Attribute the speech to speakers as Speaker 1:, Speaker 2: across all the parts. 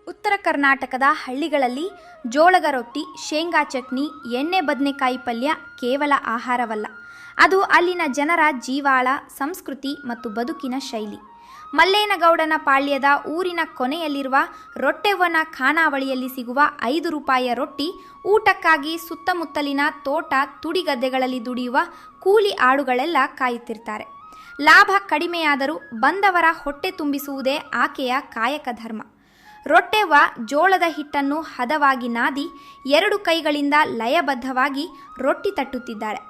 Speaker 1: ಉತ್ತರ ಕರ್ನಾಟಕದ ಹಳ್ಳಿಗಳಲ್ಲಿ ಜೋಳದ ರೊಟ್ಟಿ, ಶೇಂಗಾ ಚಟ್ನಿ, ಎಣ್ಣೆ ಬದನೆಕಾಯಿ ಪಲ್ಯ ಕೇವಲ ಆಹಾರವಲ್ಲ, ಅದು ಅಲ್ಲಿನ ಜನರ ಜೀವಾಳ, ಸಂಸ್ಕೃತಿ ಮತ್ತು ಬದುಕಿನ ಶೈಲಿ. ಮಲ್ಲೇನಗೌಡನ ಪಾಳ್ಯದ ಊರಿನ ಕೊನೆಯಲ್ಲಿರುವ ರೊಟ್ಟೆವ್ವನ ಖಾನಾವಳಿಯಲ್ಲಿ ಸಿಗುವ 5 ರೂಪಾಯಿಯ ರೊಟ್ಟಿ ಊಟಕ್ಕಾಗಿ ಸುತ್ತಮುತ್ತಲಿನ ತೋಟ, ತುಡಿಗದ್ದೆಗಳಲ್ಲಿ ದುಡಿಯುವ ಕೂಲಿ ಆಳುಗಳೆಲ್ಲ ಕಾಯುತ್ತಿರ್ತಾರೆ. ಲಾಭ ಕಡಿಮೆಯಾದರೂ ಬಂದವರ ಹೊಟ್ಟೆ ತುಂಬಿಸುವುದೇ ಆಕೆಯ ಕಾಯಕ ಧರ್ಮ. ರೊಟ್ಟೆವ್ವ ಜೋಳದ ಹಿಟ್ಟನ್ನು ಹದವಾಗಿ ನಾದಿ 2 ಕೈಗಳಿಂದ ಲಯಬದ್ಧವಾಗಿ ರೊಟ್ಟಿ ತಟ್ಟುತ್ತಿದ್ದಾಳೆ.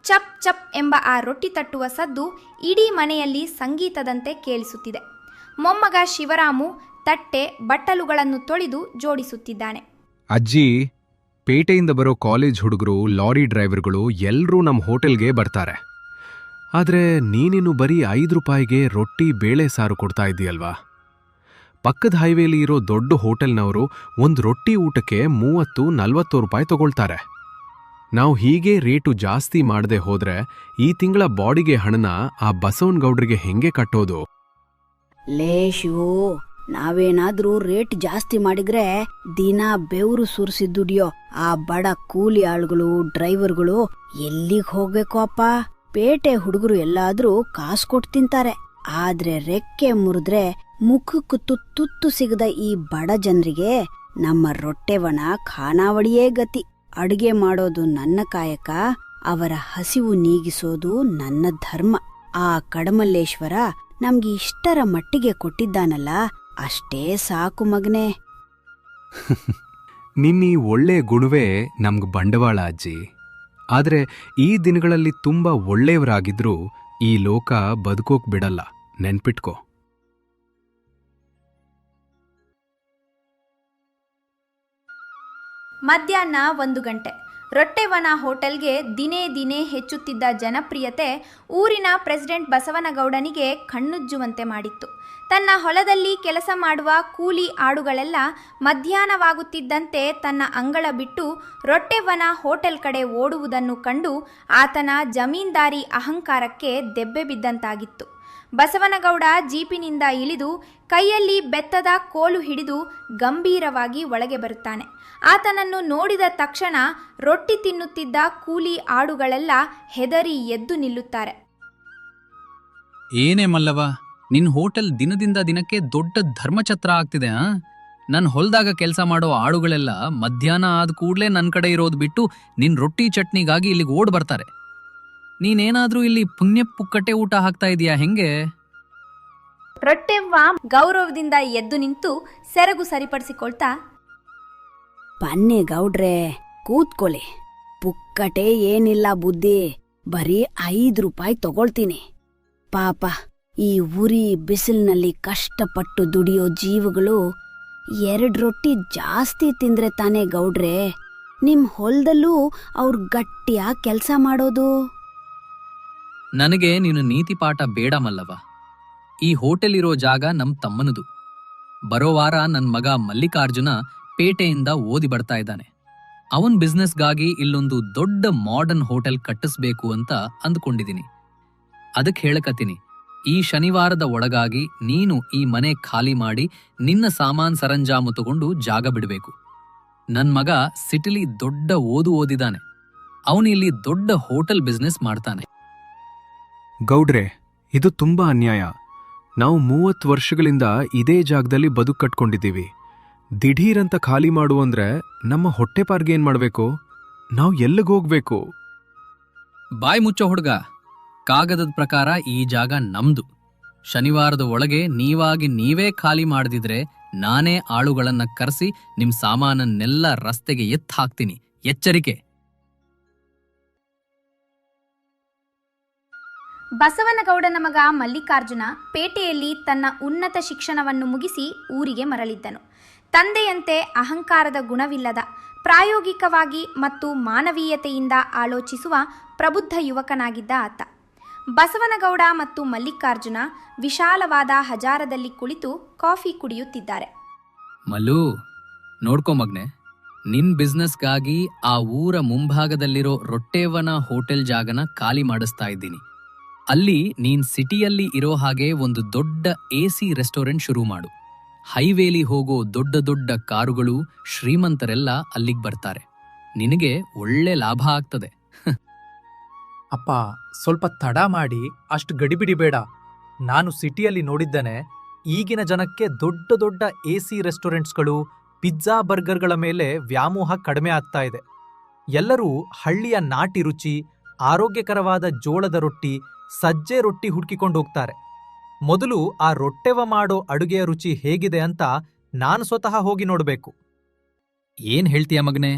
Speaker 1: ಚಪ್ ಚಪ್ ಎಂಬ ಆ ರೊಟ್ಟಿ ತಟ್ಟುವ ಸದ್ದು ಇಡೀ ಮನೆಯಲ್ಲಿ ಸಂಗೀತದಂತೆ ಕೇಳಿಸುತ್ತಿದೆ. ಮೊಮ್ಮಗ ಶಿವರಾಮು ತಟ್ಟೆ, ಬಟ್ಟಲುಗಳನ್ನು ತೊಳೆದು ಜೋಡಿಸುತ್ತಿದ್ದಾನೆ.
Speaker 2: ಅಜ್ಜಿ, ಪೇಟೆಯಿಂದ ಬರೋ ಕಾಲೇಜ್ ಹುಡುಗರು, ಲಾರಿ ಡ್ರೈವರ್ಗಳು ಎಲ್ಲರೂ ನಮ್ಮ ಹೋಟೆಲ್ಗೆ ಬರ್ತಾರೆ. ಆದರೆ ನೀನಿನ್ನು ಬರೀ 5 ರೂಪಾಯಿಗೆ ರೊಟ್ಟಿ, ಬೇಳೆ ಸಾರು ಕೊಡ್ತಾ ಇದ್ದೀಯಲ್ವಾ? ಪಕ್ಕದ ಹೈವೇಲಿ ಇರೋ ದೊಡ್ಡ ಹೋಟೆಲ್ನವರು ಒಂದು ರೊಟ್ಟಿ ಊಟಕ್ಕೆ 30-40 ರೂಪಾಯಿ ತಗೊಳ್ತಾರೆ. ನಾವು ಹೀಗೆ ರೇಟು ಜಾಸ್ತಿ ಮಾಡದೆ ಹೋದ್ರೆ ಈ ತಿಂಗಳ ಬಾಡಿಗೆ ಹಣನ ಆ ಬಸವನಗೌಡ್ರಿಗೆ ಹೆಂಗೆ ಕಟ್ಟೋದು?
Speaker 3: ಲೇ ಶಿವು, ನಾವೇನಾದ್ರೂ ರೇಟ್ ಜಾಸ್ತಿ ಮಾಡಿದ್ರೆ ದಿನ ಬೆವರು ಸುರಿಸಿ ದುಡಿಯೋ ಆ ಬಡ ಕೂಲಿ ಆಳುಗಳು, ಡ್ರೈವರ್ಗಳು ಎಲ್ಲಿಗೆ ಹೋಗ್ಬೇಕು ಅಪ್ಪ? ಪೇಟೆ ಹುಡುಗರು ಎಲ್ಲಾದ್ರೂ ಕಾಸು ಕೊಟ್ಟು ತಿಂತಾರೆ. ಆದ್ರೆ ರೆಕ್ಕೆ ಮುರಿದ್ರೆ ಮುಖಕ್ಕೂ ತುತ್ತು ಸಿಗದ ಈ ಬಡ ಜನರಿಗೆ ನಮ್ಮ ರೊಟ್ಟೆವ್ವನ ಖಾನಾವಳಿಯೇ ಗತಿ. ಅಡುಗೆ ಮಾಡೋದು ನನ್ನ ಕಾಯಕ, ಅವರ ಹಸಿವು ನೀಗಿಸೋದು ನನ್ನ ಧರ್ಮ. ಆ ಕಡಮಲ್ಲೇಶ್ವರ ನಮ್ಗೆ ಇಷ್ಟರ ಮಟ್ಟಿಗೆ ಕೊಟ್ಟಿದ್ದಾನಲ್ಲ, ಅಷ್ಟೇ ಸಾಕು ಮಗನೇ.
Speaker 2: ನಿನ್ನೀ ಒಳ್ಳೆ ಗುಣವೇ ನಮ್ಗೆ ಬಂಡವಾಳ ಅಜ್ಜಿ. ಆದ್ರೆ ಈ ದಿನಗಳಲ್ಲಿ ತುಂಬಾ ಒಳ್ಳೆಯವರಾಗಿದ್ರೂ ಈ ಲೋಕ ಬದುಕೋಕ್ ಬಿಡಲ್ಲ, ನೆನ್ಪಿಟ್ಕೋ.
Speaker 1: ಮಧ್ಯಾಹ್ನ 1 ಗಂಟೆ. ರೊಟ್ಟೆವ್ವನ ಹೋಟೆಲ್ಗೆ ದಿನೇ ದಿನೇ ಹೆಚ್ಚುತ್ತಿದ್ದ ಜನಪ್ರಿಯತೆ ಊರಿನ ಪ್ರೆಸಿಡೆಂಟ್ ಬಸವನಗೌಡನಿಗೆ ಕಣ್ಣುಜ್ಜುವಂತೆ ಮಾಡಿತ್ತು. ತನ್ನ ಹೊಲದಲ್ಲಿ ಕೆಲಸ ಮಾಡುವ ಕೂಲಿ ಆಡುಗಳೆಲ್ಲ ಮಧ್ಯಾಹ್ನವಾಗುತ್ತಿದ್ದಂತೆ ತನ್ನ ಅಂಗಳ ಬಿಟ್ಟು ರೊಟ್ಟೆವ್ವನ ಹೋಟೆಲ್ ಕಡೆ ಓಡುವುದನ್ನು ಕಂಡು ಆತನ ಜಮೀನ್ದಾರಿ ಅಹಂಕಾರಕ್ಕೆ ದೆಬ್ಬೆ ಬಿದ್ದಂತಾಗಿತ್ತು. ಬಸವನಗೌಡ ಜೀಪಿನಿಂದ ಇಳಿದು ಕೈಯಲ್ಲಿ ಬೆತ್ತದ ಕೋಲು ಹಿಡಿದು ಗಂಭೀರವಾಗಿ ಒಳಗೆ ಬರುತ್ತಾನೆ. ಆತನನ್ನು ನೋಡಿದ ತಕ್ಷಣ ರೊಟ್ಟಿ ತಿನ್ನುತ್ತಿದ್ದ ಕೂಲಿ ಆಡುಗಳೆಲ್ಲ ಹೆದರಿ ಎದ್ದು ನಿಲ್ಲುತ್ತಾರೆ.
Speaker 4: ಏನೇ ಮಲ್ಲವ, ನಿನ್ ಹೋಟೆಲ್ ದಿನದಿಂದ ದಿನಕ್ಕೆ ದೊಡ್ಡ ಧರ್ಮಛತ್ರ ಆಗ್ತಿದೆ. ನನ್ ಹೊಲ್ದಾಗ ಕೆಲಸ ಮಾಡೋ ಆಳುಗಳೆಲ್ಲ ಮಧ್ಯಾಹ್ನ ಆದ ಕೂಡ್ಲೇ ನನ್ ಕಡೆ ಇರೋದು ಬಿಟ್ಟು ನಿನ್ ರೊಟ್ಟಿ ಚಟ್ನಿಗಾಗಿ ಇಲ್ಲಿಗೆ ಓಡ್ ಬರ್ತಾರೆ. ನೀನೇನಾದ್ರೂ ಇಲ್ಲಿ ಪುಣ್ಯ ಪುಕ್ಕಟೆ ಊಟ ಹಾಕ್ತಾ ಇದೀಯಾ ಹೆಂಗೆ?
Speaker 1: ರೊಟ್ಟೆವ್ವ ಗೌರವದಿಂದ ಎದ್ದು ನಿಂತು ಸೆರಗು ಸರಿಪಡಿಸಿಕೊಳ್ತಾ,
Speaker 3: ಬನ್ನಿ ಗೌಡ್ರೆ, ಕೂತ್ಕೊಳ್ಳಿ. ಪುಕ್ಕಟೆ ಏನಿಲ್ಲ ಬುದ್ಧಿ, ಬರೀ 5 ರೂಪಾಯಿ ತಗೊಳ್ತೀನಿ. ಪಾಪ ಈ ಉರಿ ಬಿಸಿಲಿನಲ್ಲಿ ಕಷ್ಟಪಟ್ಟು ದುಡಿಯೋ ಜೀವಗಳು 2 ರೊಟ್ಟಿ ಜಾಸ್ತಿ ತಿಂದ್ರೆ ತಾನೇ ಗೌಡ್ರೆ ನಿಮ್ ಹೊಲದಲ್ಲೂ ಅವ್ರು ಗಟ್ಟಿಯಾಗಿ ಕೆಲಸ ಮಾಡೋದು.
Speaker 4: ನನಗೆ ನೀನು ನೀತಿ ಪಾಠ ಬೇಡ ಮಲ್ಲವ. ಈ ಹೋಟೆಲ್ ಇರೋ ಜಾಗ ನಮ್ ತಮ್ಮನದು. ಬರೋ ವಾರ ನನ್ ಮಗ ಮಲ್ಲಿಕಾರ್ಜುನ ಪೇಟೆಯಿಂದ ಓದಿ ಬರ್ತಾ ಇದ್ದಾನೆ. ಅವನ್ ಬಿಸ್ನೆಸ್ಗಾಗಿ ಇಲ್ಲೊಂದು ದೊಡ್ಡ ಮಾಡರ್ನ್ ಹೋಟೆಲ್ ಕಟ್ಟಿಸ್ಬೇಕು ಅಂತ ಅಂದ್ಕೊಂಡಿದ್ದೀನಿ. ಅದಕ್ಕೆ ಹೇಳಕತ್ತೀನಿ, ಈ ಶನಿವಾರದ ಒಳಗಾಗಿ ನೀನು ಈ ಮನೆ ಖಾಲಿ ಮಾಡಿ ನಿನ್ನ ಸಾಮಾನ್ ಸರಂಜಾಮು ತಗೊಂಡು ಜಾಗ ಬಿಡಬೇಕು. ನನ್ ಮಗ ಸಿಟಿಲಿ ದೊಡ್ಡ ಓದಿದಾನೆ. ಅವನು ಇಲ್ಲಿ ದೊಡ್ಡ ಹೋಟೆಲ್ ಬಿಸ್ನೆಸ್ ಮಾಡ್ತಾನೆ.
Speaker 2: ಗೌಡ್ರೆ, ಇದು ತುಂಬಾ ಅನ್ಯಾಯ. ನಾವು 30 ವರ್ಷಗಳಿಂದ ಇದೇ ಜಾಗದಲ್ಲಿ ಬದುಕು ಕಟ್ಕೊಂಡಿದ್ದೀವಿ. ದಿಢೀರಂತ ಖಾಲಿ ಮಾಡು ಅಂದ್ರೆ ನಮ್ಮ ಹೊಟ್ಟೆಪಾರ್ಗೆ ಏನ್ ಮಾಡ್ಬೇಕು? ನಾವು ಎಲ್ಲಿಗೋಗ್ಬೇಕು?
Speaker 4: ಬಾಯ್ ಮುಚ್ಚೋ ಹುಡ್ಗ, ಕಾಗದದ ಪ್ರಕಾರ ಈ ಜಾಗ ನಮ್ದು. ಶನಿವಾರದ ಒಳಗೆ ನೀವೇ ಖಾಲಿ ಮಾಡದಿದ್ರೆ ನಾನೇ ಆಳುಗಳನ್ನ ಕರೆಸಿ ನಿಮ್ ಸಾಮಾನನ್ನೆಲ್ಲ ರಸ್ತೆಗೆ ಎತ್ತ ಹಾಕ್ತೀನಿ. ಎಚ್ಚರಿಕೆ.
Speaker 1: ಬಸವನಗೌಡನ ಮಗ ಮಲ್ಲಿಕಾರ್ಜುನ ಪೇಟೆಯಲ್ಲಿ ತನ್ನ ಉನ್ನತ ಶಿಕ್ಷಣವನ್ನು ಮುಗಿಸಿ ಊರಿಗೆ ಮರಳಿದ್ದನು. ತಂದೆಯಂತೆ ಅಹಂಕಾರದ ಗುಣವಿಲ್ಲದ, ಪ್ರಾಯೋಗಿಕವಾಗಿ ಮತ್ತು ಮಾನವೀಯತೆಯಿಂದ ಆಲೋಚಿಸುವ ಪ್ರಬುದ್ಧ ಯುವಕನಾಗಿದ್ದ ಆತ. ಬಸವನಗೌಡ ಮತ್ತು ಮಲ್ಲಿಕಾರ್ಜುನ ವಿಶಾಲವಾದ ಹಜಾರದಲ್ಲಿ ಕುಳಿತು ಕಾಫಿ ಕುಡಿಯುತ್ತಿದ್ದಾರೆ.
Speaker 4: ಮಲ್ಲು, ನೋಡ್ಕೊ ಮಗ್ನೆ, ನಿನ್ ಬಿಸ್ನೆಸ್ಗಾಗಿ ಆ ಊರ ಮುಂಭಾಗದಲ್ಲಿರೋ ರೊಟ್ಟೆವ್ವನ ಹೋಟೆಲ್ ಜಾಗನ ಖಾಲಿ ಮಾಡಿಸ್ತಾ ಇದ್ದೀನಿ. ಅಲ್ಲಿ ನೀನ್ ಸಿಟಿಯಲ್ಲಿ ಇರೋ ಹಾಗೆ ಒಂದು ದೊಡ್ಡ AC ರೆಸ್ಟೋರೆಂಟ್ ಶುರು ಮಾಡು. ಹೈವೇಲಿ ಹೋಗೋ ದೊಡ್ಡ ದೊಡ್ಡ ಕಾರುಗಳು, ಶ್ರೀಮಂತರೆಲ್ಲ ಅಲ್ಲಿಗೆ ಬರ್ತಾರೆ. ನಿನಗೆ ಒಳ್ಳೆ ಲಾಭ ಆಗ್ತದೆ.
Speaker 5: ಅಪ್ಪ, ಸ್ವಲ್ಪ ತಡ ಮಾಡಿ ಅಷ್ಟು ಗಡಿಬಿಡಿ ಬೇಡ. ನಾನು ಸಿಟಿಯಲ್ಲಿ ನೋಡಿದ್ದೇನೆ, ಈಗಿನ ಜನಕ್ಕೆ ದೊಡ್ಡ ದೊಡ್ಡ AC ರೆಸ್ಟೋರೆಂಟ್ಸ್ಗಳು, ಪಿಜ್ಜಾ, ಬರ್ಗರ್ಗಳ ಮೇಲೆ ವ್ಯಾಮೋಹ ಕಡಿಮೆ ಆಗ್ತಾ ಇದೆ. ಎಲ್ಲರೂ ಹಳ್ಳಿಯ ನಾಟಿ ರುಚಿ, ಆರೋಗ್ಯಕರವಾದ ಜೋಳದ ರೊಟ್ಟಿ, ಸಜ್ಜೆ ರೊಟ್ಟಿ ಹುಡುಕಿಕೊಂಡು ಹೋಗ್ತಾರೆ. ಮೊದಲು ಆ ರೊಟ್ಟೆವ ಮಾಡೋ ಅಡುಗೆಯ ರುಚಿ ಹೇಗಿದೆ ಅಂತ ನಾನು ಸ್ವತಃ ಹೋಗಿ ನೋಡಬೇಕು.
Speaker 4: ಏನ್ ಹೇಳ್ತೀಯ ಮಗನೇ?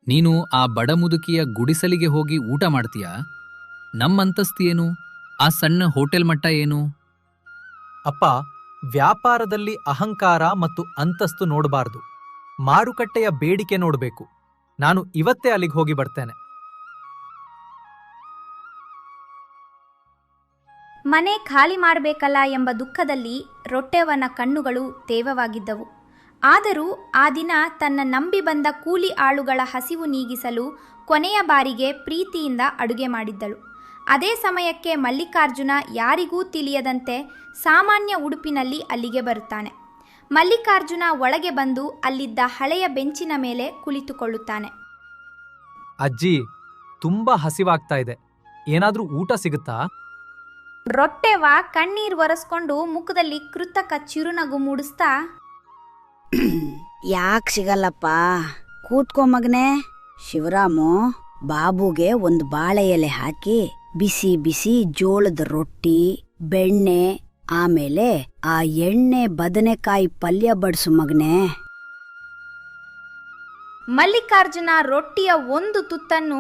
Speaker 4: ನೀನು ಆ ಬಡ ಮುದುಕಿಯ ಗುಡಿಸಲಿಗೆ ಹೋಗಿ ಊಟ ಮಾಡ್ತೀಯಾ? ನಮ್ಮಂತಸ್ತು ಏನು? ಆ ಸಣ್ಣ ಹೋಟೆಲ್ ಮಟ್ಟ ಏನು?
Speaker 5: ಅಪ್ಪ, ವ್ಯಾಪಾರದಲ್ಲಿ ಅಹಂಕಾರ ಮತ್ತು ಅಂತಸ್ತು ನೋಡಬಾರ್ದು. ಮಾರುಕಟ್ಟೆಯ ಬೇಡಿಕೆ ನೋಡಬೇಕು. ನಾನು ಇವತ್ತೇ ಅಲ್ಲಿಗೆ ಹೋಗಿ ಬರ್ತೇನೆ.
Speaker 1: ಮನೆ ಖಾಲಿ ಮಾಡಬೇಕಲ್ಲ ಎಂಬ ದುಃಖದಲ್ಲಿ ರೊಟ್ಟೆವನ ಕಣ್ಣುಗಳು ತೇವವಾಗಿದ್ದವು. ಆದರೂ ಆ ದಿನ ತನ್ನ ನಂಬಿ ಬಂದ ಕೂಲಿ ಆಳುಗಳ ಹಸಿವು ನೀಗಿಸಲು ಕೊನೆಯ ಬಾರಿಗೆ ಪ್ರೀತಿಯಿಂದ ಅಡುಗೆ ಮಾಡಿದ್ದಳು. ಅದೇ ಸಮಯಕ್ಕೆ ಮಲ್ಲಿಕಾರ್ಜುನ ಯಾರಿಗೂ ತಿಳಿಯದಂತೆ ಸಾಮಾನ್ಯ ಉಡುಪಿನಲ್ಲಿ ಅಲ್ಲಿಗೆ ಬರುತ್ತಾನೆ. ಮಲ್ಲಿಕಾರ್ಜುನ ಒಳಗೆ ಬಂದು ಅಲ್ಲಿದ್ದ ಹಳೆಯ ಬೆಂಚಿನ ಮೇಲೆ ಕುಳಿತುಕೊಳ್ಳುತ್ತಾನೆ.
Speaker 5: ಅಜ್ಜಿ, ತುಂಬಾ ಹಸಿವಾಗ್ತಾ ಇದೆ. ಏನಾದ್ರೂ ಊಟ ಸಿಗುತ್ತಾ?
Speaker 1: ರೊಟ್ಟೆವ ಕಣ್ಣೀರು ಒರೆಸ್ಕೊಂಡು ಮುಖದಲ್ಲಿ ಕೃತಕ ಚಿರುನಗು ಮೂಡಿಸ್ತಾ,
Speaker 3: ಯಾಕೆ ಸಿಗಲ್ಲಪ್ಪ? ಕೂತ್ಕೋ ಮಗನೇ. ಶಿವರಾಮು, ಬಾಬುಗೆ ಒಂದು ಬಾಳೆ ಎಲೆ ಹಾಕಿ ಬಿಸಿ ಬಿಸಿ ಜೋಳದ ರೊಟ್ಟಿ, ಬೆಣ್ಣೆ, ಆಮೇಲೆ ಆ ಎಣ್ಣೆ ಬದನೆಕಾಯಿ ಪಲ್ಯ ಬಡಿಸು ಮಗನೇ.
Speaker 1: ಮಲ್ಲಿಕಾರ್ಜುನ ರೊಟ್ಟಿಯ ಒಂದು ತುತ್ತನ್ನು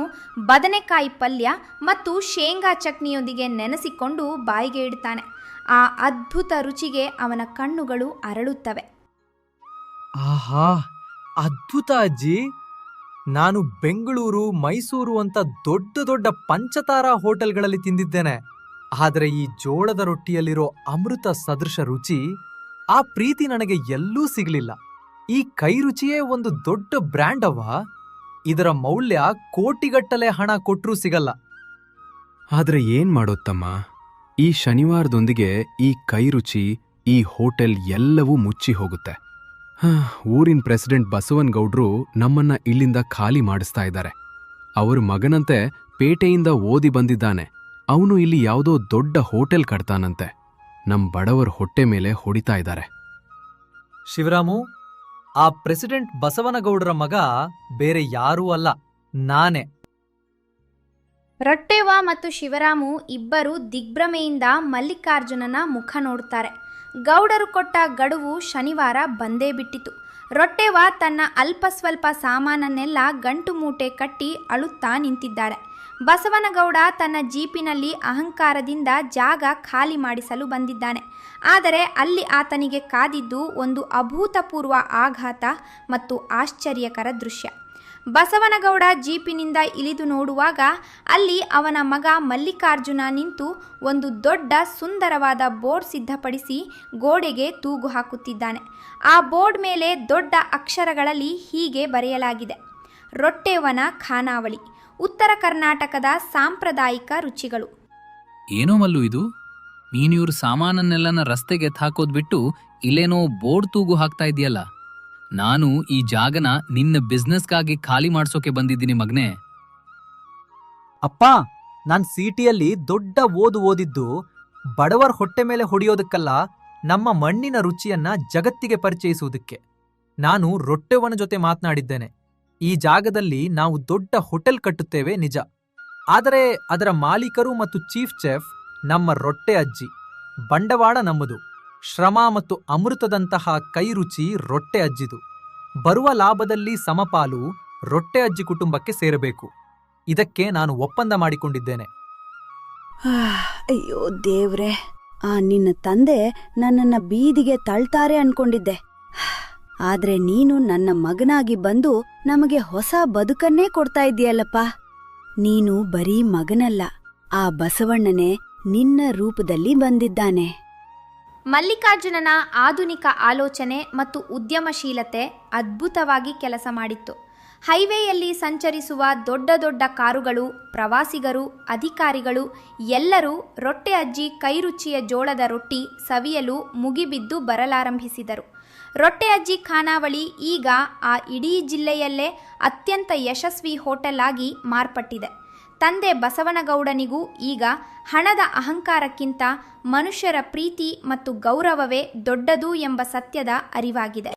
Speaker 1: ಬದನೆಕಾಯಿ ಪಲ್ಯ ಮತ್ತು ಶೇಂಗಾ ಚಟ್ನಿಯೊಂದಿಗೆ ನೆನೆಸಿಕೊಂಡು ಬಾಯಿಗೆ ಇಡ್ತಾನೆ. ಆ ಅದ್ಭುತ ರುಚಿಗೆ ಅವನ ಕಣ್ಣುಗಳು ಅರಳುತ್ತವೆ.
Speaker 5: ಆಹಾ, ಅದ್ಭುತ ಅಜ್ಜಿ. ನಾನು ಬೆಂಗಳೂರು, ಮೈಸೂರು ಅಂತ ದೊಡ್ಡ ದೊಡ್ಡ ಪಂಚತಾರಾ ಹೋಟೆಲ್ಗಳಲ್ಲಿ ತಿಂದಿದ್ದೇನೆ. ಆದರೆ ಈ ಜೋಳದ ರೊಟ್ಟಿಯಲ್ಲಿರೋ ಅಮೃತ ಸದೃಶ ರುಚಿ, ಆ ಪ್ರೀತಿ ನನಗೆ ಎಲ್ಲೂ ಸಿಗಲಿಲ್ಲ. ಈ ಕೈ ರುಚಿಯೇ ಒಂದು ದೊಡ್ಡ ಬ್ರ್ಯಾಂಡ್ ಅವ್ವ. ಇದರ ಮೌಲ್ಯ ಕೋಟಿಗಟ್ಟಲೆ ಹಣ ಕೊಟ್ರೂ ಸಿಗಲ್ಲ.
Speaker 2: ಆದ್ರೆ ಏನ್ ಮಾಡೋತ್ತಮ್ಮ, ಈ ಶನಿವಾರದೊಂದಿಗೆ ಈ ಕೈ ರುಚಿ, ಈ ಹೋಟೆಲ್ ಎಲ್ಲವೂ ಮುಚ್ಚಿ ಹೋಗುತ್ತೆ. ಊರಿನ ಪ್ರೆಸಿಡೆಂಟ್ ಬಸವನಗೌಡ್ರು ನಮ್ಮನ್ನ ಇಲ್ಲಿಂದ ಖಾಲಿ ಮಾಡಿಸ್ತಾ ಇದ್ದಾರೆ. ಅವ್ರ ಮಗನಂತೆ ಪೇಟೆಯಿಂದ ಓದಿ ಬಂದಿದ್ದಾನೆ. ಅವನು ಇಲ್ಲಿ ಯಾವುದೋ ದೊಡ್ಡ ಹೋಟೆಲ್ ಕಟ್ತಾನಂತೆ. ನಮ್ ಬಡವರ ಹೊಟ್ಟೆ ಮೇಲೆ ಹೊಡಿತಾ ಇದ್ದಾರೆ.
Speaker 5: ಶಿವರಾಮು, ಆ ಪ್ರೆಸಿಡೆಂಟ್ ಬಸವನಗೌಡರ ಮಗ ಬೇರೆ ಯಾರೂ ಅಲ್ಲ, ನಾನೇ.
Speaker 1: ರೊಟ್ಟೆವ ಮತ್ತು ಶಿವರಾಮು ಇಬ್ಬರು ದಿಗ್ಭ್ರಮೆಯಿಂದ ಮಲ್ಲಿಕಾರ್ಜುನನ ಮುಖ ನೋಡುತ್ತಾರೆ. ಗೌಡರು ಕೊಟ್ಟ ಗಡುವು ಶನಿವಾರ ಬಂದೇ ಬಿಟ್ಟಿತು. ರೊಟ್ಟೆವ ತನ್ನ ಅಲ್ಪ ಸ್ವಲ್ಪ ಸಾಮಾನನ್ನೆಲ್ಲ ಗಂಟು ಮೂಟೆ ಕಟ್ಟಿ ಅಳುತ್ತಾ ನಿಂತಿದ್ದಾಳೆ. ಬಸವನಗೌಡ ತನ್ನ ಜೀಪಿನಲ್ಲಿ ಅಹಂಕಾರದಿಂದ ಜಾಗ ಖಾಲಿ ಮಾಡಿಸಲು ಬಂದಿದ್ದಾನೆ. ಆದರೆ ಅಲ್ಲಿ ಆತನಿಗೆ ಕಾದಿದ್ದು ಒಂದು ಅಭೂತಪೂರ್ವ ಆಘಾತ ಮತ್ತು ಆಶ್ಚರ್ಯಕರ ದೃಶ್ಯ. ಬಸವನಗೌಡ ಜೀಪಿನಿಂದ ಇಳಿದು ನೋಡುವಾಗ ಅಲ್ಲಿ ಅವನ ಮಗ ಮಲ್ಲಿಕಾರ್ಜುನ ನಿಂತು ಒಂದು ದೊಡ್ಡ ಸುಂದರವಾದ ಬೋರ್ಡ್ ಸಿದ್ಧಪಡಿಸಿ ಗೋಡೆಗೆ ತೂಗು ಹಾಕುತ್ತಿದ್ದಾನೆ. ಆ ಬೋರ್ಡ್ ಮೇಲೆ ದೊಡ್ಡ ಅಕ್ಷರಗಳಲ್ಲಿ ಹೀಗೆ ಬರೆಯಲಾಗಿದೆ: ರೊಟ್ಟೆವನ ಖಾನಾವಳಿ, ಉತ್ತರ ಕರ್ನಾಟಕದ ಸಾಂಪ್ರದಾಯಿಕ ರುಚಿಗಳು.
Speaker 4: ಏನೋ ಮಲ್ಲು ಇದು? ನೀನಿವ್ರ ಸಾಮಾನನ್ನೆಲ್ಲನ ರಸ್ತೆಗೆ ಹಾಕೋದ್ ಬಿಟ್ಟು ಇಲ್ಲೇನೋ ಬೋರ್ಡ್ ತೂಗು ಹಾಕ್ತಾ ಇದೆಯಲ್ಲ. ನಾನು ಈ ಜಾಗನ ನಿನ್ನ ಬಿಸ್ನೆಸ್ಗಾಗಿ ಖಾಲಿ ಮಾಡ್ಸೋಕೆ ಬಂದಿದ್ದೀನಿ ಮಗ್ನೆ.
Speaker 5: ಅಪ್ಪ, ನಾನ್ ಸಿಟಿಯಲ್ಲಿ ದೊಡ್ಡ ಓದಿದ್ದು ಬಡವರ ಹೊಟ್ಟೆ ಮೇಲೆ ಹೊಡೆಯೋದಕ್ಕಲ್ಲ, ನಮ್ಮ ಮಣ್ಣಿನ ರುಚಿಯನ್ನ ಜಗತ್ತಿಗೆ ಪರಿಚಯಿಸುವುದಕ್ಕೆ. ನಾನು ರೊಟ್ಟೆವನ ಜೊತೆ ಮಾತನಾಡಿದ್ದೇನೆ. ಈ ಜಾಗದಲ್ಲಿ ನಾವು ದೊಡ್ಡ ಹೋಟೆಲ್ ಕಟ್ಟುತ್ತೇವೆ ನಿಜ, ಆದರೆ ಅದರ ಮಾಲೀಕರು ಮತ್ತು ಚೀಫ್ ಚೆಫ್ ನಮ್ಮ ರೊಟ್ಟೆ ಅಜ್ಜಿ. ಬಂಡವಾಳ ನಮ್ಮದು, ಶ್ರಮ ಮತ್ತು ಅಮೃತದಂತಹ ಕೈ ರುಚಿ ರೊಟ್ಟೆ ಅಜ್ಜಿದು. ಬರುವ ಲಾಭದಲ್ಲಿ ಸಮಪಾಲು ರೊಟ್ಟೆ ಅಜ್ಜಿ ಕುಟುಂಬಕ್ಕೆ ಸೇರಬೇಕು. ಇದಕ್ಕೆ ನಾನು ಒಪ್ಪಂದ ಮಾಡಿಕೊಂಡಿದ್ದೇನೆ.
Speaker 3: ಅಯ್ಯೋ ದೇವ್ರೆ, ನಿನ್ನ ತಂದೆ ನನ್ನನ್ನ ಬೀದಿಗೆ ತಳ್ತಾರೆ ಅನ್ಕೊಂಡಿದ್ದೆ. ಆದ್ರೆ ನೀನು ನನ್ನ ಮಗನಾಗಿ ಬಂದು ನಮಗೆ ಹೊಸ ಬದುಕನ್ನೇ ಕೊಡ್ತಾ ಇದ್ದೀಯಲ್ಲಪ್ಪ. ನೀನು ಬರೀ ಮಗನಲ್ಲ, ಆ ಬಸವಣ್ಣನೇ ನಿನ್ನ ರೂಪದಲ್ಲಿ ಬಂದಿದ್ದಾನೆ.
Speaker 1: ಮಲ್ಲಿಕಾರ್ಜುನನ ಆಧುನಿಕ ಆಲೋಚನೆ ಮತ್ತು ಉದ್ಯಮಶೀಲತೆ ಅದ್ಭುತವಾಗಿ ಕೆಲಸ ಮಾಡಿತ್ತು. ಹೈವೇಯಲ್ಲಿ ಸಂಚರಿಸುವ ದೊಡ್ಡ ದೊಡ್ಡ ಕಾರುಗಳು, ಪ್ರವಾಸಿಗರು, ಅಧಿಕಾರಿಗಳು ಎಲ್ಲರೂ ರೊಟ್ಟೆ ಅಜ್ಜಿ ಕೈರುಚಿಯ ಜೋಳದ ರೊಟ್ಟಿ ಸವಿಯಲು ಮುಗಿಬಿದ್ದು ಬರಲಾರಂಭಿಸಿದರು. ರೊಟ್ಟೆ ಅಜ್ಜಿ ಖಾನಾವಳಿ ಈಗ ಆ ಇಡೀ ಜಿಲ್ಲೆಯಲ್ಲೇ ಅತ್ಯಂತ ಯಶಸ್ವಿ ಹೋಟೆಲ್ ಆಗಿ ಮಾರ್ಪಟ್ಟಿದೆ. ತಂದೆ ಬಸವನಗೌಡನಿಗೂ ಈಗ ಹಣದ ಅಹಂಕಾರಕ್ಕಿಂತ ಮನುಷ್ಯರ ಪ್ರೀತಿ ಮತ್ತು ಗೌರವವೇ ದೊಡ್ಡದು ಎಂಬ ಸತ್ಯದ ಅರಿವಾಗಿದೆ.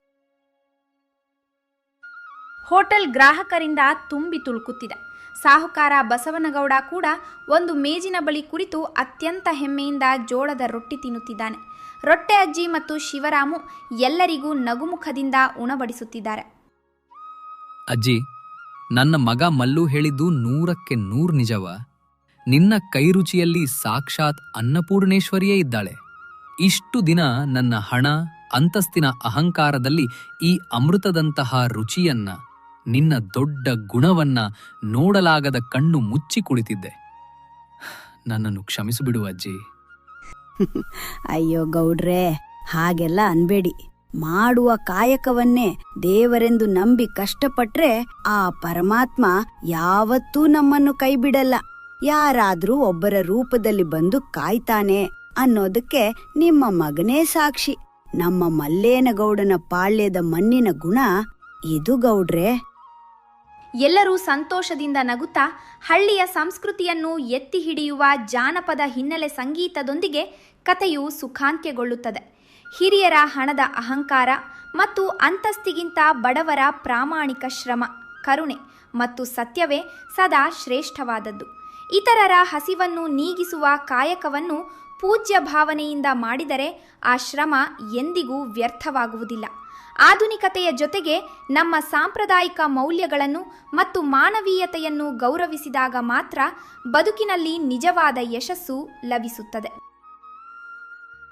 Speaker 1: ಹೋಟೆಲ್ ಗ್ರಾಹಕರಿಂದ ತುಂಬಿ ತುಳುಕುತ್ತಿದೆ. ಸಾಹುಕಾರ ಬಸವನಗೌಡ ಕೂಡ ಒಂದು ಮೇಜಿನ ಬಳಿ ಕುಳಿತು ಅತ್ಯಂತ ಹೆಮ್ಮೆಯಿಂದ ಜೋಳದ ರೊಟ್ಟಿ ತಿನ್ನುತ್ತಿದ್ದಾನೆ. ರೊಟ್ಟೆ ಅಜ್ಜಿ ಮತ್ತು ಶಿವರಾಮು ಎಲ್ಲರಿಗೂ ನಗುಮುಖದಿಂದ ಉಣಬಡಿಸುತ್ತಿದ್ದಾರೆ.
Speaker 4: ಅಜ್ಜಿ, ನನ್ನ ಮಗ ಮಲ್ಲು ಹೇಳಿದ್ದು 100ಕ್ಕೆ 100 ನಿಜವ. ನಿನ್ನ ಕೈರುಚಿಯಲ್ಲಿ ಸಾಕ್ಷಾತ್ ಅನ್ನಪೂರ್ಣೇಶ್ವರಿಯೇ ಇದ್ದಾಳೆ. ಇಷ್ಟು ದಿನ ನನ್ನ ಹಣ ಅಂತಸ್ತಿನ ಅಹಂಕಾರದಲ್ಲಿ ಈ ಅಮೃತದಂತಹ ರುಚಿಯನ್ನ, ನಿನ್ನ ದೊಡ್ಡ ಗುಣವನ್ನ ನೋಡಲಾಗದ ಕಣ್ಣು ಮುಚ್ಚಿ ಕುಳಿತಿದ್ದೆ. ನನ್ನನ್ನು ಕ್ಷಮಿಸಿಬಿಡು ಅಜ್ಜಿ.
Speaker 3: ಅಯ್ಯೋ ಗೌಡ್ರೆ, ಹಾಗೆಲ್ಲ ಅನ್ಬೇಡಿ. ಮಾಡುವ ಕಾಯಕವನ್ನೇ ದೇವರೆಂದು ನಂಬಿ ಕಷ್ಟಪಟ್ರೆ ಆ ಪರಮಾತ್ಮ ಯಾವತ್ತೂ ನಮ್ಮನ್ನು ಕೈಬಿಡಲ್ಲ. ಯಾರಾದ್ರೂ ಒಬ್ಬರ ರೂಪದಲ್ಲಿ ಬಂದು ಕಾಯ್ತಾನೆ ಅನ್ನೋದಕ್ಕೆ ನಿಮ್ಮ ಮಗನೇ ಸಾಕ್ಷಿ. ನಮ್ಮ ಮಲ್ಲೇನಗೌಡನ ಪಾಳ್ಯದ ಮಣ್ಣಿನ ಗುಣ ಇದು ಗೌಡ್ರೆ.
Speaker 1: ಎಲ್ಲರೂ ಸಂತೋಷದಿಂದ ನಗುತ್ತಾ ಹಳ್ಳಿಯ ಸಂಸ್ಕೃತಿಯನ್ನು ಎತ್ತಿ ಹಿಡಿಯುವ ಜಾನಪದ ಹಿನ್ನೆಲೆ ಸಂಗೀತದೊಂದಿಗೆ ಕಥೆಯು ಸುಖಾಂತ್ಯಗೊಳ್ಳುತ್ತದೆ. ಹಿರಿಯರ ಹಣದ ಅಹಂಕಾರ ಮತ್ತು ಅಂತಸ್ತಿಗಿಂತ ಬಡವರ ಪ್ರಾಮಾಣಿಕ ಶ್ರಮ, ಕರುಣೆ ಮತ್ತು ಸತ್ಯವೇ ಸದಾ ಶ್ರೇಷ್ಠವಾದದ್ದು. ಇತರರ ಹಸಿವನ್ನು ನೀಗಿಸುವ ಕಾಯಕವನ್ನು ಪೂಜ್ಯ ಭಾವನೆಯಿಂದ ಮಾಡಿದರೆ ಆ ಶ್ರಮ ಎಂದಿಗೂ ವ್ಯರ್ಥವಾಗುವುದಿಲ್ಲ. ಆಧುನಿಕತೆಯ ಜೊತೆಗೆ ನಮ್ಮ ಸಾಂಪ್ರದಾಯಿಕ ಮೌಲ್ಯಗಳನ್ನು ಮತ್ತು ಮಾನವೀಯತೆಯನ್ನು ಗೌರವಿಸಿದಾಗ ಮಾತ್ರ ಬದುಕಿನಲ್ಲಿ ನಿಜವಾದ ಯಶಸ್ಸು ಲಭಿಸುತ್ತದೆ.